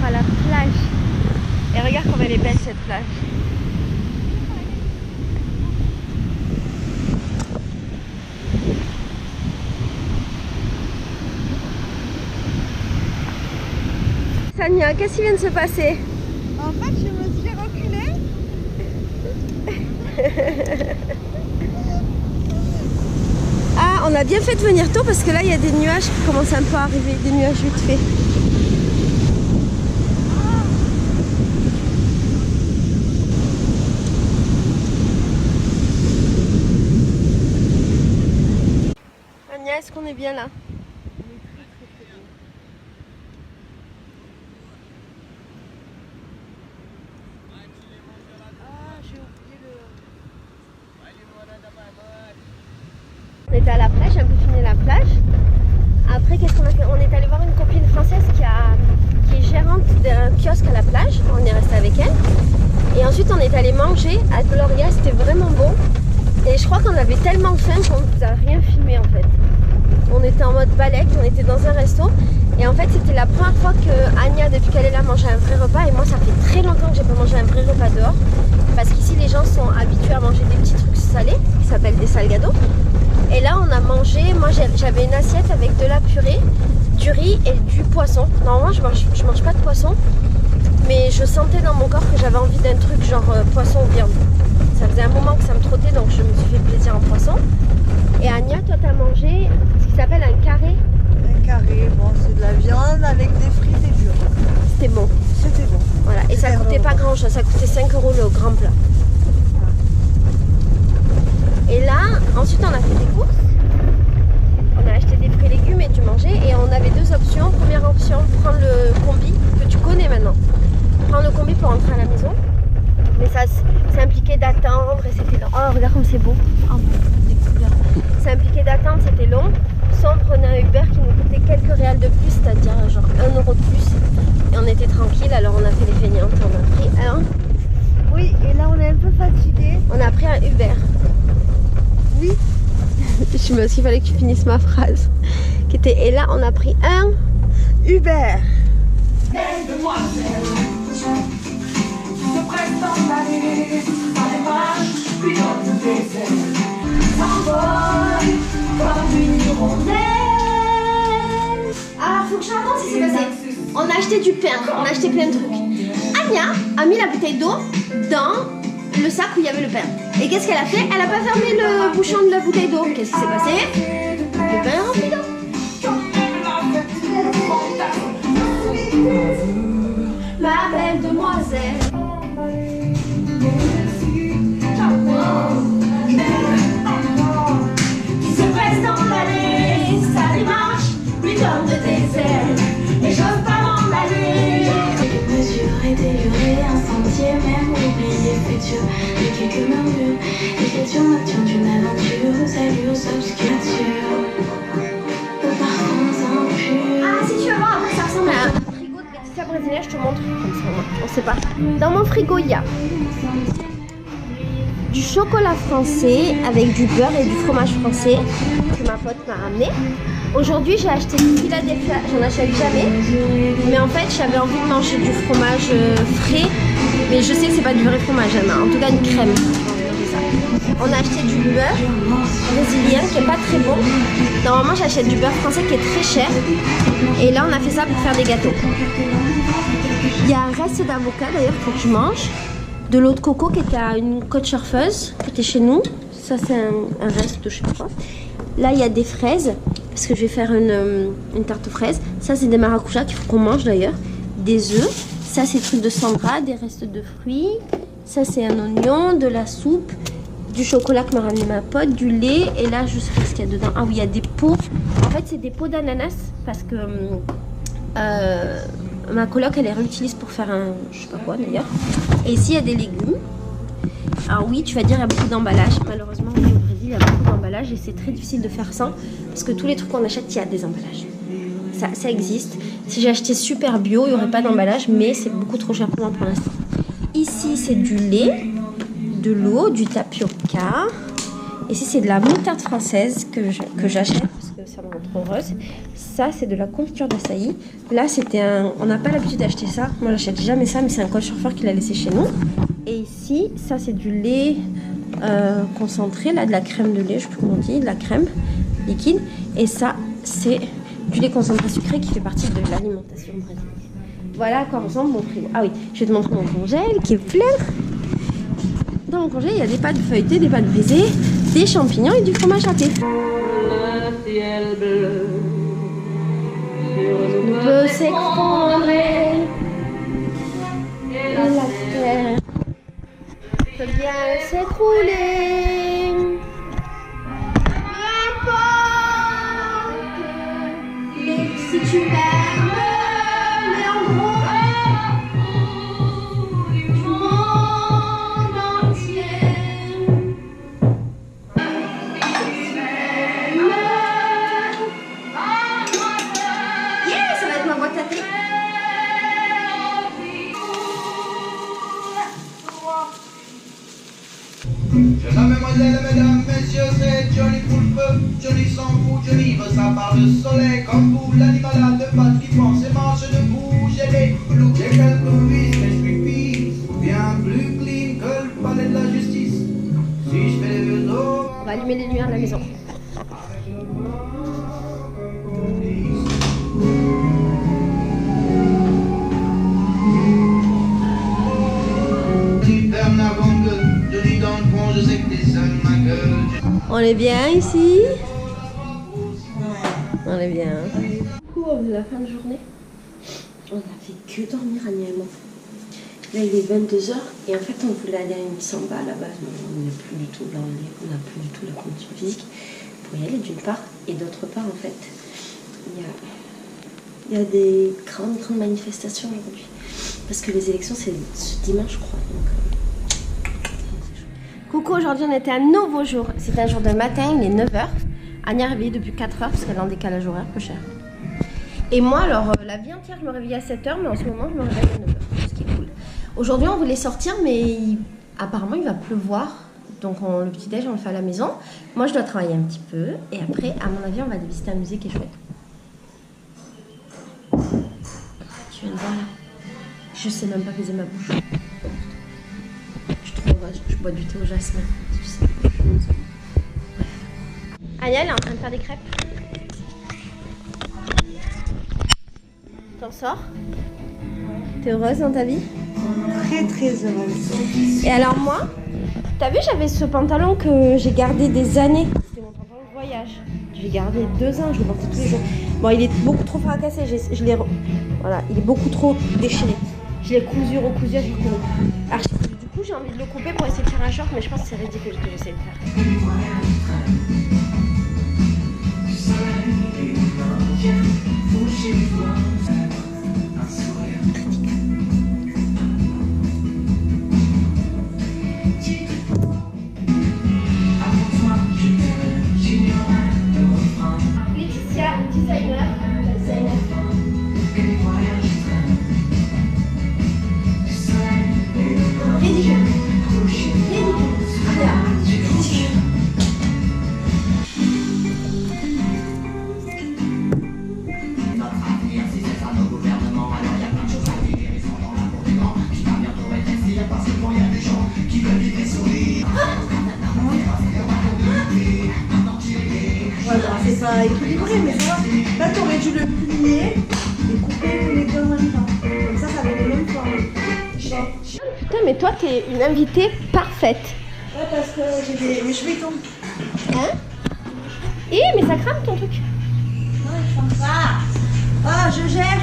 à la plage. Et regarde comme elle est belle cette plage. Sania, qu'est-ce qui vient de se passer? En fait, je me suis reculée. Ah, on a bien fait de venir tôt parce que là, il y a des nuages qui commencent un peu à arriver, des nuages vite fait. Anya, est-ce qu'on est bien là? On était à la plage, un peu fini la plage. Après, qu'est-ce qu'on a fait? On est allé voir une copine française qui est gérante d'un kiosque à la plage. On est resté avec elle. Et ensuite, on est allé manger à Gloria. C'était vraiment bon. Et je crois qu'on avait tellement faim qu'on ne nous a rien filmé en fait. On était en mode balèque, on était dans un resto. Et en fait, c'était la première fois que Anya, depuis qu'elle est là, mangeait un vrai repas. Et moi, ça fait très longtemps que j'ai pas mangé un vrai repas dehors. Parce qu'ici, les gens sont habitués à manger des petits trucs salés qui s'appellent des salgados. Et là on a mangé, moi j'avais une assiette avec de la purée, du riz et du poisson. Normalement je mange pas de poisson, mais je sentais dans mon corps que j'avais envie d'un truc genre poisson ou viande. Ça faisait un moment que ça me trottait, donc je me suis fait plaisir en poisson. Et Anya, toi t'as mangé ce qui s'appelle un carré. Un carré, bon c'est de la viande avec des frites et du riz. C'était bon. C'était bon. Voilà. Et ça coûtait pas grand chose, ça coûtait 5 € le grand plat. Et là, ensuite on a fait des courses. On a acheté des fruits et légumes et du manger. Et on avait deux options. Première option, prendre le combi, que tu connais maintenant. Prendre le combi pour rentrer à la maison. Mais ça impliquait d'attendre et c'était long. Oh, regarde comme c'est beau. Oh, des couleurs. Ça impliquait d'attendre, c'était long. Soit on prenait un Uber qui nous coûtait quelques réals de plus, c'est-à-dire genre 1 € de plus. Et on était tranquille, alors on a fait les feignantes. On a pris un. Oui, et là on est un peu fatigué. On a pris un Uber. Oui. Je me suis dit qu'il fallait que tu finisses ma phrase. Et là, on a pris un Uber. Ah, faut que je raconte ce qui s'est passé. On a acheté du pain, on a acheté plein de trucs. Anya a mis la bouteille d'eau dans le sac où il y avait le pain. Et qu'est-ce qu'elle a fait? Elle a pas fermé le bouchon de la bouteille d'eau. Qu'est-ce qui s'est passé? Le pain est rempli d'eau. Ma belle demoiselle. Qui se presse dans l'allée, ça démarche, lui donne de tes ailes. Et j'ose pas m'en aller. Mesurer, dédurer un sentier, même oublier futur. Et quelques murmures, écriture nocturne d'une aventure, aux allures obscures, aux parfums impurs. Ah, si tu veux voir, après ça ressemble à un frigo de pizza brésilien, je te montre comme ça, on sait pas. Dans mon frigo, il y a du chocolat français avec du beurre et du fromage français que ma pote m'a ramené. Aujourd'hui, j'ai acheté du Philadelphia, j'en achète jamais. Mais en fait, j'avais envie de manger du fromage frais. Mais je sais que c'est pas du vrai fromage, hein, en tout cas une crème. On a acheté du beurre brésilien qui est pas très bon. Normalement, j'achète du beurre français qui est très cher. Et là, on a fait ça pour faire des gâteaux. Il y a un reste d'avocat d'ailleurs qu'il faut que je mange. De l'eau de coco qui était à une côte surfeuse qui était chez nous. Ça, c'est un reste de je sais pas quoi. Là, il y a des fraises parce que je vais faire une tarte aux fraises. Ça, c'est des maracujas qu'il faut qu'on mange d'ailleurs. Des œufs. Ça, c'est des trucs de Sandra, des restes de fruits. Ça, c'est un oignon, de la soupe, du chocolat que m'a ramené ma pote, du lait. Et là, je sais pas ce qu'il y a dedans. Ah oui, il y a des pots. En fait, c'est des pots d'ananas parce que ma coloc, elle les réutilise pour faire un... je sais pas quoi d'ailleurs. Et ici, il y a des légumes. Alors oui, tu vas dire, il y a beaucoup d'emballage. Malheureusement, oui, au Brésil, il y a beaucoup d'emballage et c'est très difficile de faire sans. Parce que tous les trucs qu'on achète, il y a des emballages. Ça existe. Si j'ai acheté super bio, il n'y aurait pas d'emballage, mais c'est beaucoup trop cher pour moi pour l'instant. Ici, c'est du lait, de l'eau, du tapioca. Ici, c'est de la moutarde française que j'achète parce que ça me rend trop heureuse. Ça, c'est de la confiture d'açaï. Là, c'était un... On n'a pas l'habitude d'acheter ça. Moi, j'achète jamais ça, mais c'est un coach-surfeur qui l'a laissé chez nous. Et ici, ça, c'est du lait concentré, là, de la crème de lait, je sais plus comment on dit, de la crème liquide. Et ça, c'est du lait concentré sucré qui fait partie de l'alimentation brésilienne. Voilà à quoi ressemble mon frigo. Ah oui, je vais te montrer mon congèle qui est plein. Dans mon congèle, il y a des pâtes feuilletées, des pâtes brisées, des champignons et du fromage râpé. Ne peut s'effondrer, la terre peut bien s'écrouler. Peu importe, mais si tu m'aimes, mais en gros, du monde entier. Yeah, ça va être ma boîte à thé. Mesdemoiselles, mesdames, messieurs, c'est Johnny Poulpe. Johnny s'en fout, Johnny veut sa part de soleil. Comme vous, l'animal a deux pattes qui pense et marche debout. J'ai des clous, j'ai quelques vices, mais je suis pisse. Bien plus clean que le palais de la justice. Si je fais des vélos. On va allumer les lumières de la maison. On est bien ici. On est bien. Du coup, la fin de journée, on a fait que dormir Anya et moi. Là, il est 22h et en fait, on voulait aller à une samba à la base, mais on n'est plus du tout là, on n'a plus du tout la condition physique pour y aller d'une part. Et d'autre part, en fait, il y a des grandes manifestations aujourd'hui. Parce que les élections, c'est ce dimanche, je crois. Donc, coucou, aujourd'hui on était un nouveau jour. C'est un jour de matin, il est 9h. Anya est réveillée depuis 4h parce qu'elle est en décalage horaire, peu cher. Et moi, alors, la vie entière, je me réveillais à 7h, mais en ce moment, je me réveille à 9h, ce qui est cool. Aujourd'hui, on voulait sortir, mais apparemment, il va pleuvoir. Donc, le petit-déj, on le fait à la maison. Moi, je dois travailler un petit peu. Et après, à mon avis, on va aller visiter un musée qui est chouette. Tu viens de voir là? Je sais même pas baiser ma bouche. Je bois du thé au jasmin. Tu sais. Anya, elle est en train de faire des crêpes. T'en sors? T'es heureuse dans ta vie? Très très heureuse. Et alors moi, t'as vu, j'avais ce pantalon que j'ai gardé des années. C'était mon pantalon de voyage. Je l'ai gardé 2 ans, je le portais tous les jours. Bon, il est beaucoup trop fracassé. Voilà, il est beaucoup trop déchiré. Je l'ai cousu, recousu, j'ai couru. Alors, du coup, j'ai envie de le couper pour essayer de faire un short, mais je pense que c'est ridicule que j'essaie de faire. Laetitia, designer. C'est pas équilibré, mais tu vois, là t'aurais dû le plier et couper les deux en même temps. Comme ça donne les mêmes formes. Putain, mais toi, t'es une invitée parfaite. Ouais, parce que j'ai mes cheveux tombent. Hein? Mais ça crame ton truc. Non, ils font ça. Ah, je gère.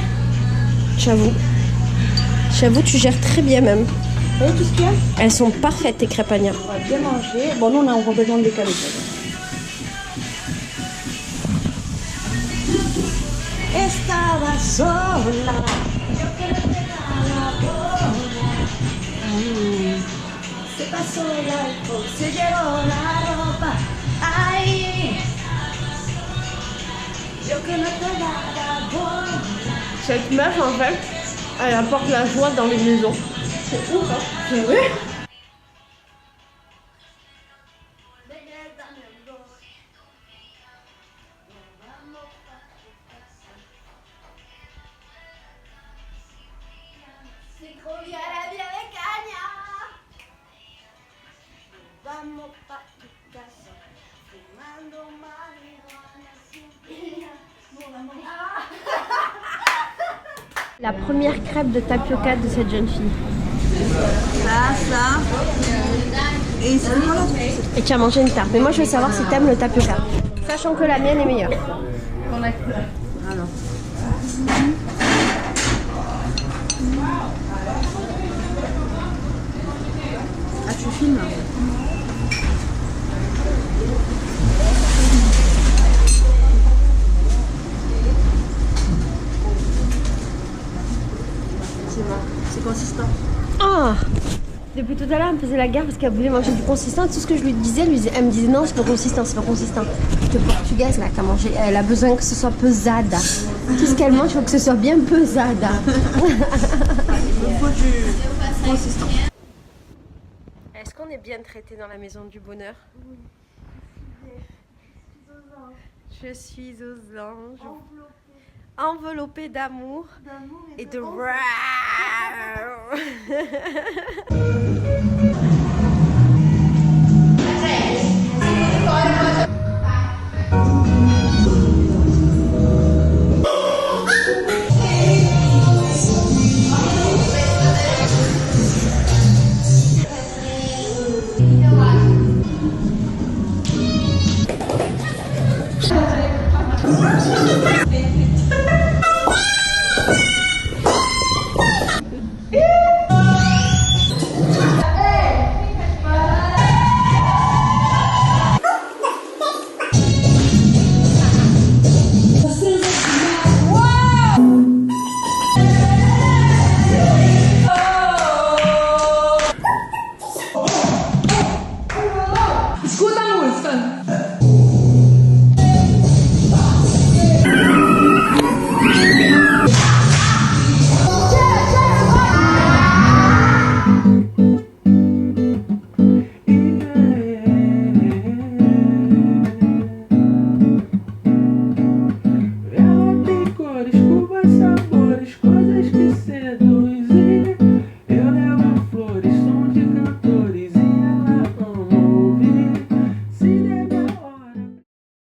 J'avoue, tu gères très bien même. Vous voyez tout ce qu'il y a? Elles sont parfaites, tes crêpes Anya. On va bien manger. Bon, nous on a complètement décalé. Estaba sola. Se pasó el alcohol, se llevó la ropa. Ay, yo que no te daba bola. Cette meuf, en fait, elle apporte la joie dans les maisons. C'est ouf, hein? C'est vrai? trop bien la vie avec Anya. Vamos pa tu casa, fumando marihuana sin La première crêpe de tapioca de cette jeune fille. Ça. Et c'est quoi l'autre? Et tu as mangé une tarte. Mais moi je veux savoir si t'aimes le tapioca. Sachant que la mienne est meilleure. Alors. Ah, tu filmes? C'est bon, c'est consistant. Ah! Depuis tout à l'heure, elle me faisait la guerre parce qu'elle voulait manger du consistant. Tout ce que je lui disais, elle me disait non, c'est pas consistant, c'est pas consistant. Cette portugaise là qui a mangé, elle a besoin que ce soit pesada. Tout ce qu'elle mange, il faut que ce soit bien pesada. Il faut du consistant. Est-ce qu'on est bien traité dans la maison du bonheur? Je suis aux anges. Enveloppée d'amour et de...